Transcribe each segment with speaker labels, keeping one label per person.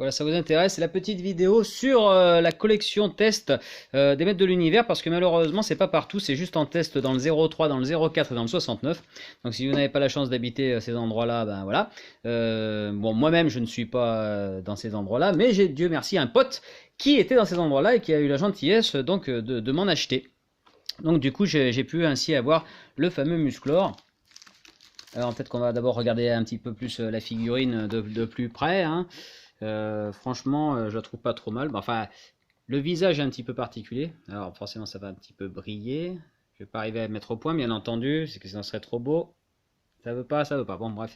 Speaker 1: Voilà, ça vous intéresse, c'est la petite vidéo sur la collection test des maîtres de l'univers, parce que malheureusement c'est pas partout, c'est juste en test dans le 03, dans le 04 et dans le 69. Donc si vous n'avez pas la chance d'habiter ces endroits-là, ben voilà. Bon, moi-même je ne suis pas dans ces endroits-là, mais j'ai, Dieu merci, un pote qui était dans ces endroits-là et qui a eu la gentillesse donc de m'en acheter. Donc du coup j'ai pu ainsi avoir le fameux Musclor. Alors peut-être qu'on va d'abord regarder un petit peu plus la figurine de plus près, hein. Franchement, je la trouve pas trop mal. Enfin, le visage est un petit peu particulier. Alors forcément, ça va un petit peu briller. Je vais pas arriver à mettre au point, bien entendu. C'est que ça serait trop beau. Ça veut pas, ça veut pas. Bon, bref.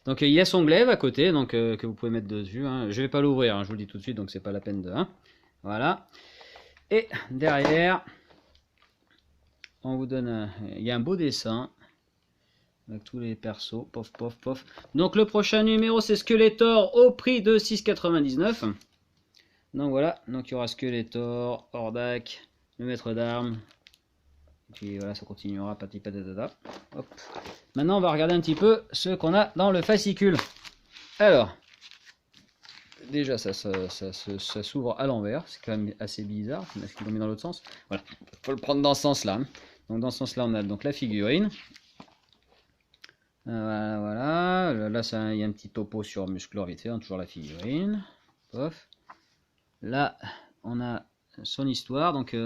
Speaker 1: Donc il y a son glaive à côté, donc que vous pouvez mettre dessus, hein. Je vais pas l'ouvrir, hein, je vous le dis tout de suite, donc c'est pas la peine de. Hein. Voilà. Et derrière, on vous donne. Il y a un beau dessin. Avec tous les persos, pof, pof, pof. Donc le prochain numéro, c'est Skeletor au prix de 6,99. Donc voilà, donc il y aura Skeletor, Hordak, le maître d'armes. Et puis voilà, ça continuera, pati patata. Hop. Maintenant, on va regarder un petit peu ce qu'on a dans le fascicule. Alors, déjà, ça s'ouvre à l'envers. C'est quand même assez bizarre. Est-ce qu'ils l'ont mis dans l'autre sens? Voilà, faut le prendre dans ce sens-là. Donc dans ce sens-là, on a donc la figurine. Voilà, voilà. Là, il y a un petit topo sur Musclor vite fait, hein, toujours la figurine. Pof. Là, on a son histoire, donc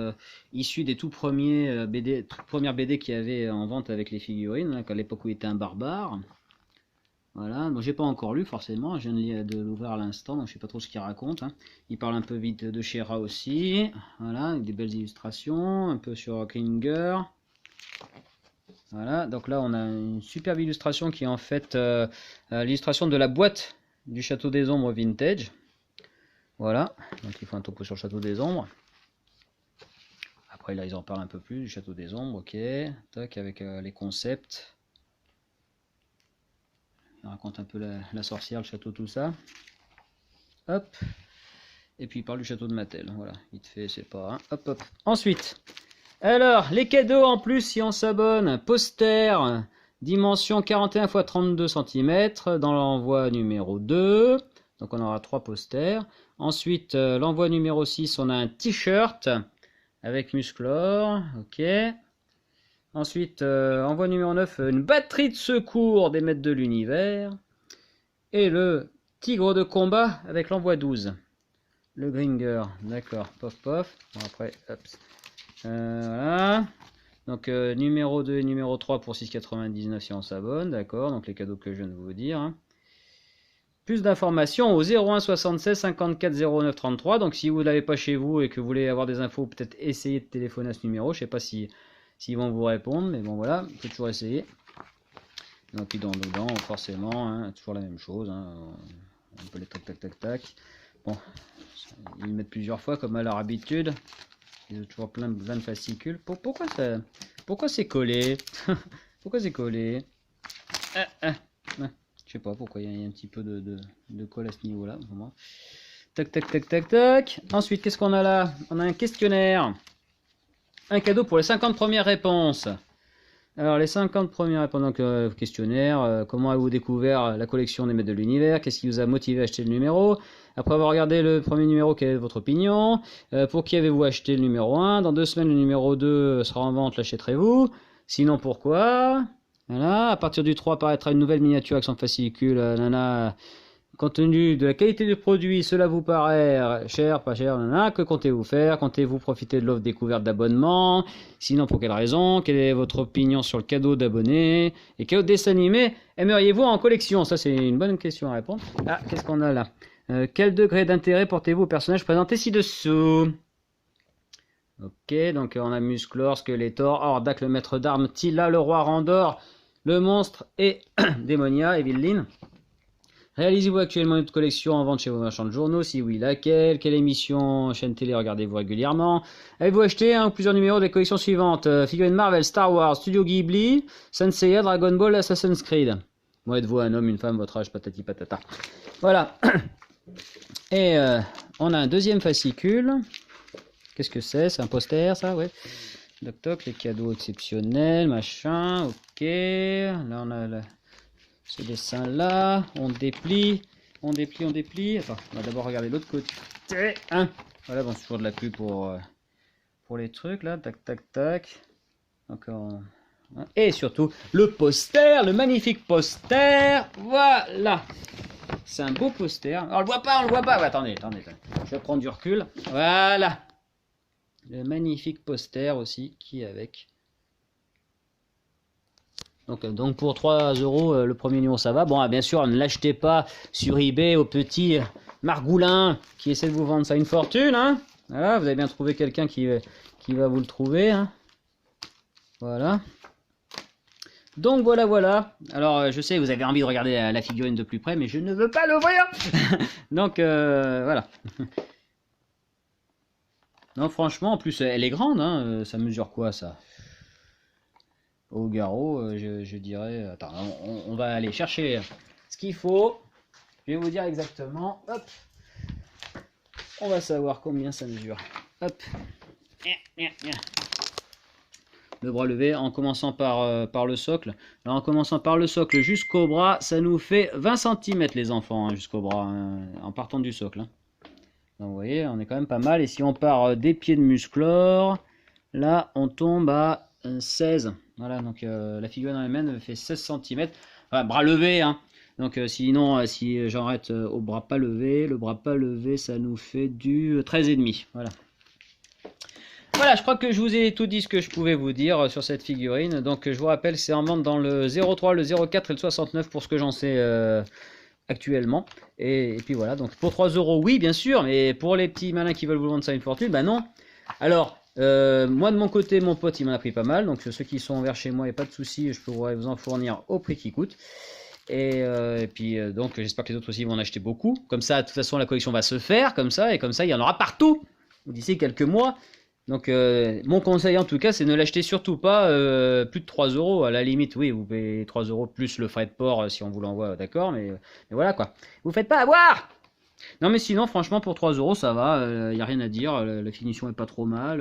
Speaker 1: issu des tout premiers BD, toute première BD qu'il y avait en vente avec les figurines, hein, à l'époque où il était un barbare. Voilà, bon, j'ai pas encore lu forcément, je viens de l'ouvrir à l'instant, donc je sais pas trop ce qu'il raconte. Hein. Il parle un peu vite de She-Ra aussi, voilà, avec des belles illustrations, un peu sur Klinger. Voilà, donc là on a une superbe illustration qui est en fait l'illustration de la boîte du Château des Ombres vintage. Voilà, donc il faut un topo sur le Château des Ombres. Après là ils en parlent un peu plus du Château des Ombres, ok. Tac, avec les concepts. Il raconte un peu la sorcière, le château, tout ça. Hop. Et puis il parle du château de Mattel, voilà, vite fait, c'est pas... Hein. Hop, hop. Ensuite... Alors, les cadeaux en plus, si on s'abonne, poster, dimension 41 x 32 cm, dans l'envoi numéro 2, donc on aura 3 posters. Ensuite, l'envoi numéro 6, on a un t-shirt avec Musclor, ok. Ensuite, envoi numéro 9, une batterie de secours des maîtres de l'univers. Et le tigre de combat avec l'envoi 12. Le Gringer, d'accord, pof pof. Bon, après, hop. Voilà. Donc numéro 2 et numéro 3 pour 6,99 si on s'abonne, d'accord. Donc les cadeaux que je viens de vous dire. Hein. Plus d'informations au 01 76 54 09 33. Donc si vous ne l'avez pas chez vous et que vous voulez avoir des infos, peut-être essayez de téléphoner à ce numéro. Je ne sais pas s'ils vont vous répondre, mais bon voilà, vous pouvez toujours essayer. Donc puis dedans, forcément, hein, toujours la même chose. Hein. On peut les tac tac tac tac. Bon, ils le mettent plusieurs fois comme à leur habitude. Il y a toujours plein de fascicules. Pourquoi c'est collé? Pourquoi c'est collé? Je sais pas pourquoi il y a un petit peu de colle à ce niveau-là. Tac, tac, tac, tac, tac. Ensuite, qu'est-ce qu'on a là? On a un questionnaire. Un cadeau pour les 50 premières réponses. Alors, les 50 premières réponses, donc questionnaire. Comment avez-vous découvert la collection des maîtres de l'univers? Qu'est-ce qui vous a motivé à acheter le numéro? Après avoir regardé le premier numéro, quelle est votre opinion? Pour qui avez-vous acheté le numéro 1? Dans 2 semaines, le numéro 2 sera en vente, l'achèterez-vous? Sinon, pourquoi? Voilà, à partir du 3 apparaîtra une nouvelle miniature avec son fascicule. Nana. Compte tenu de la qualité du produit, cela vous paraît cher, pas cher, nana, que comptez-vous faire? Comptez-vous profiter de l'offre découverte d'abonnement? Sinon, pour quelle raison? Quelle est votre opinion sur le cadeau d'abonné? Et quel autre dessin animé aimeriez-vous en collection? Ça, c'est une bonne question à répondre. Ah, qu'est-ce qu'on a là? Quel degré d'intérêt portez-vous au personnage présenté ci-dessous? Ok, donc on a Musclor, Skeletor, Hordak, le maître d'armes, Tila, le roi Randor, le monstre et Démonia, Evil Lyn. Réalisez-vous actuellement une collection en vente chez vos marchands de journaux? Si oui, laquelle? Quelle émission, chaîne télé regardez-vous régulièrement? Avez-vous acheté un ou plusieurs numéros des collections suivantes? Figurines Marvel, Star Wars, Studio Ghibli, Senseiya, Dragon Ball, Assassin's Creed. Bon, êtes-vous un homme, une femme, votre âge, patati patata. Voilà. Et on a un deuxième fascicule. Qu'est-ce que c'est? C'est un poster, ça? Ouais. Toc toc, les cadeaux exceptionnels, machin. Ok. Là, on a ce dessin-là. On déplie. On déplie, on déplie. Attends, on va d'abord regarder l'autre côté. Hein. Voilà, bon, c'est toujours de la pub pour les trucs là. Tac, tac, tac. Encore. Et surtout, le poster, le magnifique poster. Voilà. C'est un beau poster. Alors, on le voit pas, on le voit pas. Ouais, attendez. Je vais prendre du recul. Voilà. Le magnifique poster aussi qui est avec. Donc pour 3 euros, le premier numéro ça va. Bon, bien sûr, ne l'achetez pas sur eBay au petit margoulin qui essaie de vous vendre ça une fortune. Hein. Voilà, vous avez bien trouvé quelqu'un qui va vous le trouver. Hein. Voilà. Donc voilà. Alors je sais, vous avez envie de regarder la figurine de plus près, mais je ne veux pas l'ouvrir. Donc voilà. Non, franchement, en plus elle est grande. Hein. Ça mesure quoi ça? Au garrot, je dirais... Attends, on va aller chercher ce qu'il faut. Je vais vous dire exactement. Hop. On va savoir combien ça mesure. Hop. Le bras levé en commençant par le socle. Alors en commençant par le socle jusqu'au bras, ça nous fait 20 cm les enfants, hein, jusqu'au bras, hein, en partant du socle. Hein. Donc vous voyez, on est quand même pas mal. Et si on part des pieds de musclore, là on tombe à 16. Voilà, donc la figurine en elle-même fait 16 cm. Enfin, bras levé, hein. Donc sinon, si j'arrête au bras pas levé, le bras pas levé, ça nous fait du 13,5. Voilà. Voilà, je crois que je vous ai tout dit ce que je pouvais vous dire sur cette figurine. Donc je vous rappelle, c'est en vente dans le 03, le 04 et le 69 pour ce que j'en sais actuellement. Et puis voilà, donc pour 3 euros, oui, bien sûr, mais pour les petits malins qui veulent vous vendre ça une fortune, bah non. Alors, moi de mon côté, mon pote il m'en a pris pas mal, donc ceux qui sont vers chez moi, il n'y a pas de souci, je pourrais vous en fournir au prix qui coûte. Et puis donc j'espère que les autres aussi vont en acheter beaucoup. Comme ça, de toute façon, la collection va se faire, comme ça, et comme ça, il y en aura partout d'ici quelques mois. Donc mon conseil en tout cas, c'est ne l'acheter surtout pas plus de 3 euros. À la limite, oui, vous payez 3 euros plus le frais de port si on vous l'envoie, d'accord, mais voilà quoi. Vous faites pas avoir! Non mais sinon franchement pour 3 euros ça va, y a rien à dire, la finition est pas trop mal,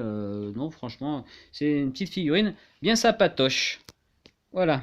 Speaker 1: non franchement c'est une petite figurine bien sympatoche. Voilà.